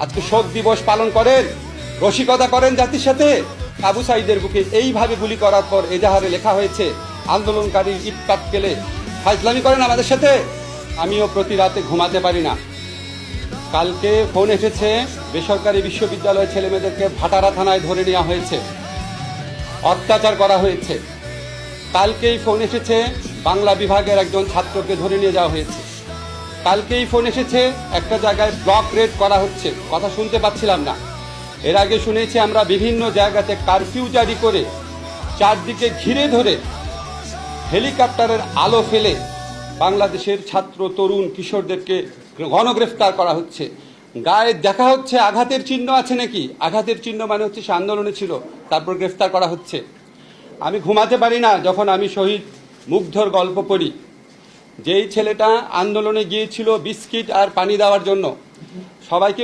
আজকে শোক দিবস পালন করেন, রসিকতা করেন জাতির সাথে। আবু সাঈদের বুকে এইভাবে গুলি করার পর এজাহারে লেখা হয়েছে আন্দোলনকারী ইট পাটকেলে ফাজলামি করেন আমাদের সাথে। আমিও প্রতি রাতে ঘুমাতে পারি না। কালকে ফোন এসেছে বেসরকারি বিশ্ববিদ্যালয়ের ছেলেমেয়েদেরকে ভাটারা থানায় ধরে নেওয়া হয়েছে, অত্যাচার করা হয়েছে। কালকেই ফোন এসেছে বাংলা বিভাগের একজন ছাত্রকে ধরে নিয়ে যাওয়া হয়েছে। কালকেই ফোন এসেছে একটা জায়গায় ব্লক রেড করা হচ্ছে, কথা শুনতে পাচ্ছিলাম না। এর আগে শুনেছি আমরা বিভিন্ন জায়গাতে কারফিউ জারি করে চারদিকে ঘিরে ধরে হেলিকপ্টারের আলো ফেলে বাংলাদেশের ছাত্র তরুণ কিশোরদেরকে গণগ্রেফতার করা হচ্ছে। গায়ে দেখা হচ্ছে আঘাতের চিহ্ন আছে নাকি, আঘাতের চিহ্ন মানে হচ্ছে সে আন্দোলনে ছিল, তারপর গ্রেফতার করা হচ্ছে। আমি ঘুমাতে পারি না যখন আমি শহীদ মুগ্ধর গল্প পড়ি। যেই ছেলেটা আন্দোলনে গিয়েছিল বিস্কিট আর পানি দেওয়ার জন্য, সবাইকে